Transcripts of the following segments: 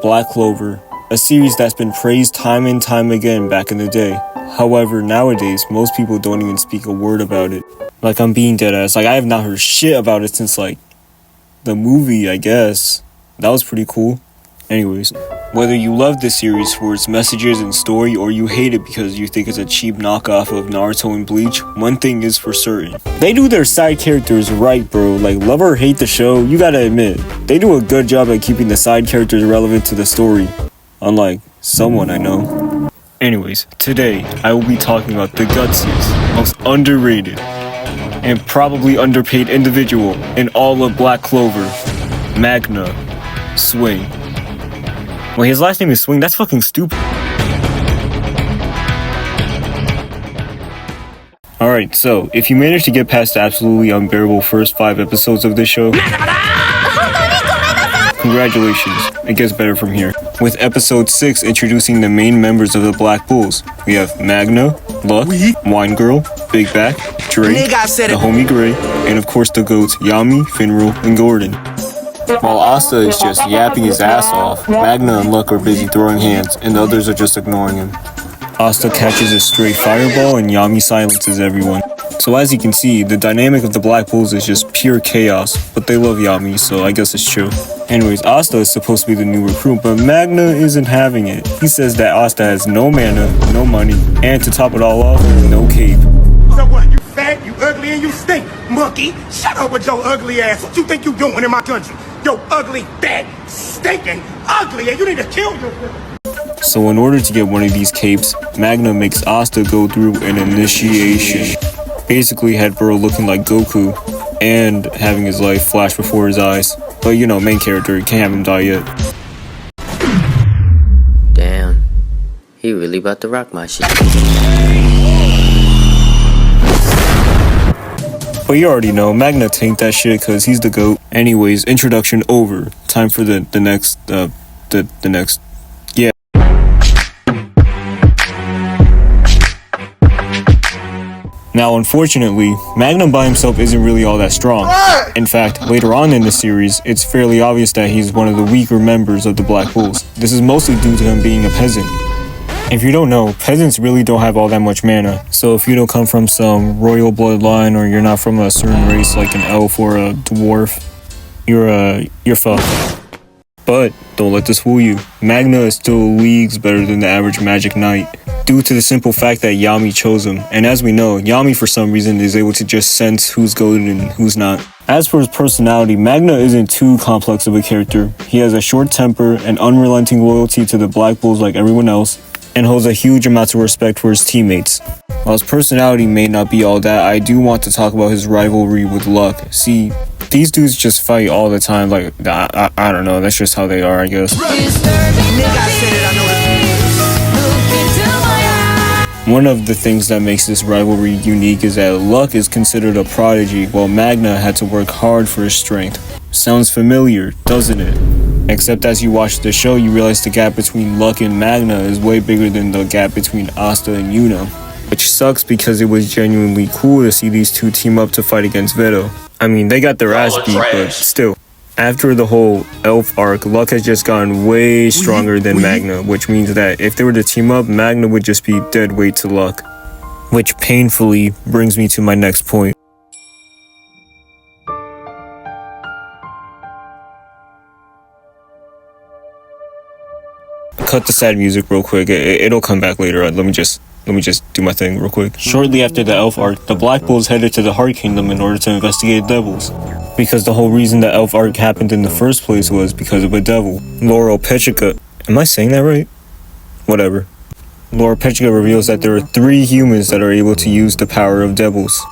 Black Clover, a series that's been praised time and time again back in the day. However, nowadays, most people don't even speak a word about it. Like, I'm being deadass. Like, I have not heard shit about it since, like, the movie, I guess. That was pretty cool. Anyways, whether you love this series for its messages and story, or you hate it because you think it's a cheap knockoff of Naruto and Bleach, one thing is for certain. They do their side characters right, bro. Like, love or hate the show, you gotta admit, they do a good job at keeping the side characters relevant to the story. Unlike someone I know. Anyways, today, I will be talking about the gutsiest, most underrated, and probably underpaid individual in all of Black Clover, Magna Swing. Wait, his last name is Swing? That's fucking stupid. Alright, so, if you managed to get past the absolutely unbearable first 5 episodes of this show, congratulations, it gets better from here. With episode 6 introducing the main members of the Black Bulls, we have Magna, Luck, Wine Girl, Big Back, Drake, the homie Gray, and of course the GOATs Yami, Finral, and Gordon. While Asta is just yapping his ass off, Magna and Luck are busy throwing hands, and the others are just ignoring him. Asta catches a stray fireball, and Yami silences everyone. So as you can see, the dynamic of the Black Bulls is just pure chaos, but they love Yami, so I guess it's true. Anyways, Asta is supposed to be the new recruit, but Magna isn't having it. He says that Asta has no mana, no money, and to top it all off, no cape. So what, you fat, you ugly, and you stink, monkey? Shut up with your ugly ass. What you think you doing in my country? Yo, ugly, fat, stinking, ugly, and you need to kill yourself. So in order to get one of these capes, Magna makes Asta go through an initiation. Basically had Bro looking like Goku, and having his life flash before his eyes. But you know, main character, you can't have him die yet. Damn, he really about to rock my shit. But you already know, Magna tanked that shit cause he's the GOAT. Anyways, introduction over. Time for the next, yeah. Now, unfortunately, Magna by himself isn't really all that strong. In fact, later on in the series, it's fairly obvious that he's one of the weaker members of the Black Bulls. This is mostly due to him being a peasant. If you don't know, peasants really don't have all that much mana. So if you don't come from some royal bloodline, or you're not from a certain race like an elf or a dwarf, you're fucked. But don't let this fool you. Magna is still leagues better than the average magic knight, due to the simple fact that Yami chose him. And as we know, Yami for some reason is able to just sense who's goated and who's not. As for his personality, Magna isn't too complex of a character. He has a short temper and unrelenting loyalty to the Black Bulls like everyone else, and holds a huge amount of respect for his teammates. While his personality may not be all that, I do want to talk about his rivalry with Luck. See, these dudes just fight all the time, like, I don't know, that's just how they are, I guess. One of the things that makes this rivalry unique is that Luck is considered a prodigy, while Magna had to work hard for his strength. Sounds familiar, doesn't it? Except as you watch the show, you realize the gap between Luck and Magna is way bigger than the gap between Asta and Yuna. Which sucks because it was genuinely cool to see these two team up to fight against Veto. I mean, they got their ass beat, but still. After the whole elf arc, Luck has just gotten way stronger than Magna, which means that if they were to team up, Magna would just be dead weight to Luck. Which painfully brings me to my next point. Cut the sad music real quick, it'll come back later. Let me just do my thing real quick. Shortly after the elf arc, the Black Bulls headed to the Heart Kingdom in order to investigate devils. Because the whole reason the elf arc happened in the first place was because of a devil. Laurel Pechica. Am I saying that right? Whatever. Laurel Pechica reveals that there are 3 humans that are able to use the power of devils.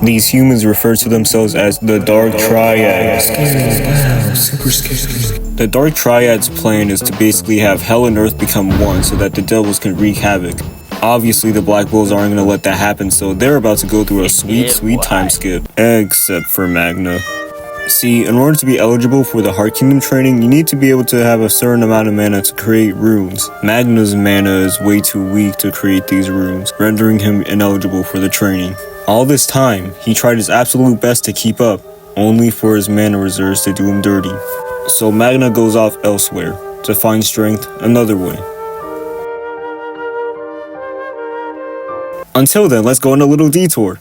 These humans refer to themselves as the Dark Triads. Wow, super scary. The Dark Triad's plan is to basically have Hell and Earth become one so that the devils can wreak havoc. Obviously, the Black Bulls aren't going to let that happen, so they're about to go through a sweet time skip. Except for Magna. See, in order to be eligible for the Heart Kingdom training, you need to be able to have a certain amount of mana to create runes. Magna's mana is way too weak to create these runes, rendering him ineligible for the training. All this time, he tried his absolute best to keep up, only for his mana reserves to do him dirty. So Magna goes off elsewhere. to find strength another way. Until then, let's go on a little detour.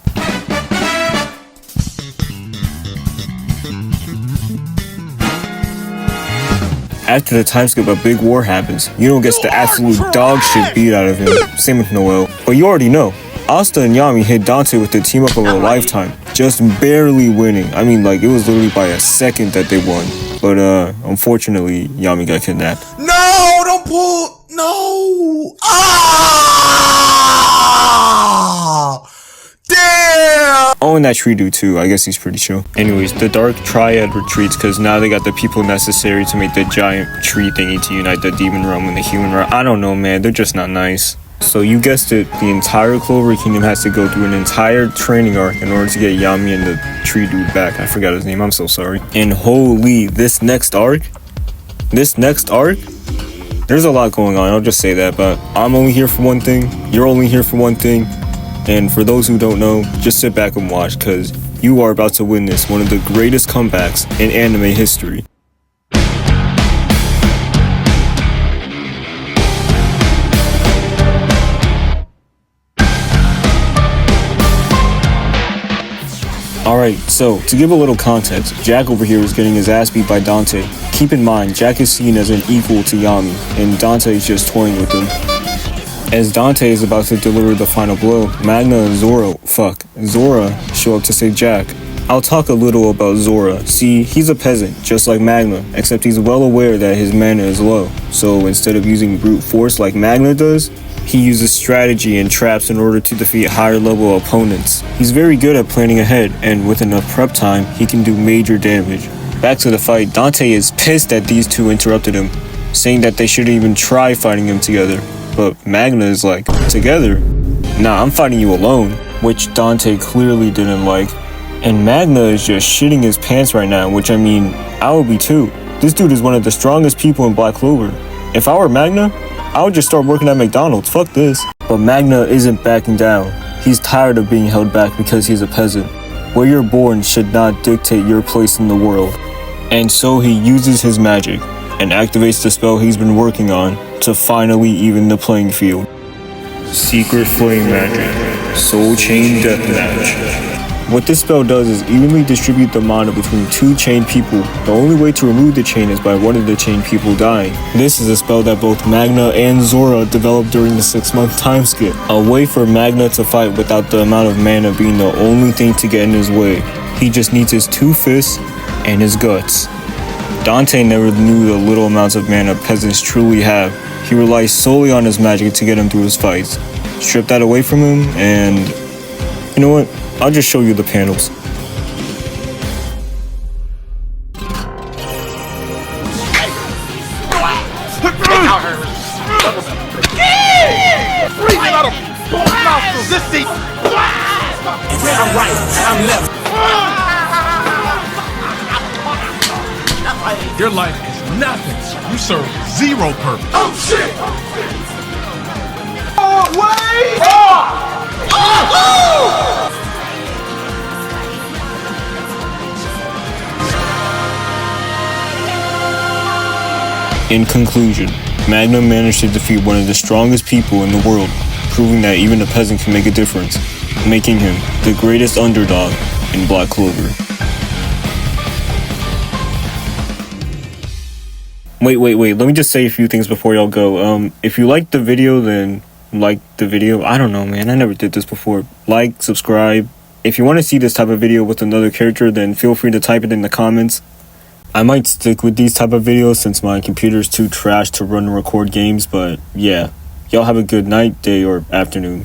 After the time skip, a big war happens. Yuno gets the absolute dog shit beat out of him. Same with Noel. But you already know, Asta and Yami hit Dante with the team up of a lifetime, just barely winning. I mean, like, it was literally by a second that they won. But unfortunately, Yami got kidnapped. No, don't pull. No. Ah! Damn. Oh, and that tree dude too. I guess he's pretty chill. Anyways, the Dark Triad retreats because now they got the people necessary to make the giant tree thingy to unite the demon realm and the human realm. I don't know, man. They're just not nice. So you guessed it, the entire Clover Kingdom has to go through an entire training arc in order to get Yami and the tree dude back. I forgot his name. I'm so sorry. And holy, this next arc, there's a lot going on. I'll just say that. But I'm only here for one thing. You're only here for one thing. And for those who don't know, just sit back and watch, because you are about to witness one of the greatest comebacks in anime history. Alright, so to give a little context, Jack over here is getting his ass beat by Dante. Keep in mind, Jack is seen as an equal to Yami, and Dante is just toying with him. As Dante is about to deliver the final blow, Magna and Zora show up to save Jack. I'll talk a little about Zora. See, he's a peasant, just like Magna, except he's well aware that his mana is low. So instead of using brute force like Magna does, he uses strategy and traps in order to defeat higher level opponents. He's very good at planning ahead, and with enough prep time, he can do major damage. Back to the fight, Dante is pissed that these two interrupted him, saying that they shouldn't even try fighting him together. But Magna is like, together? Nah, I'm fighting you alone, which Dante clearly didn't like. And Magna is just shitting his pants right now, which I mean, I would be too. This dude is one of the strongest people in Black Clover. If I were Magna, I would just start working at McDonald's, fuck this. But Magna isn't backing down. He's tired of being held back because he's a peasant. Where you're born should not dictate your place in the world. And so he uses his magic and activates the spell he's been working on to finally even the playing field. Secret Flame Magic, Soul Chain Deathmatch. What this spell does is evenly distribute the mana between two chained people. The only way to remove the chain is by one of the chained people dying. This is a spell that both Magna and Zora developed during the 6-month time skip. A way for Magna to fight without the amount of mana being the only thing to get in his way. He just needs his 2 fists and his guts. Dante never knew the little amounts of mana peasants truly have. He relies solely on his magic to get him through his fights. Strip that away from him, and you know what? I'll just show you the panels. I'm right, I'm left. Your life is nothing. You serve zero purpose. Oh shit! Oh wait! In conclusion, Magna managed to defeat one of the strongest people in the world, proving that even a peasant can make a difference, making him the greatest underdog in Black Clover. Wait, let me just say a few things before y'all go. If you liked the video, then like the video. I don't know, man, I never did this before. Like, subscribe. If you want to see this type of video with another character, then feel free to type it in the comments. I might stick with these type of videos since my computer's too trash to run and record games, but yeah. Y'all have a good night, day, or afternoon.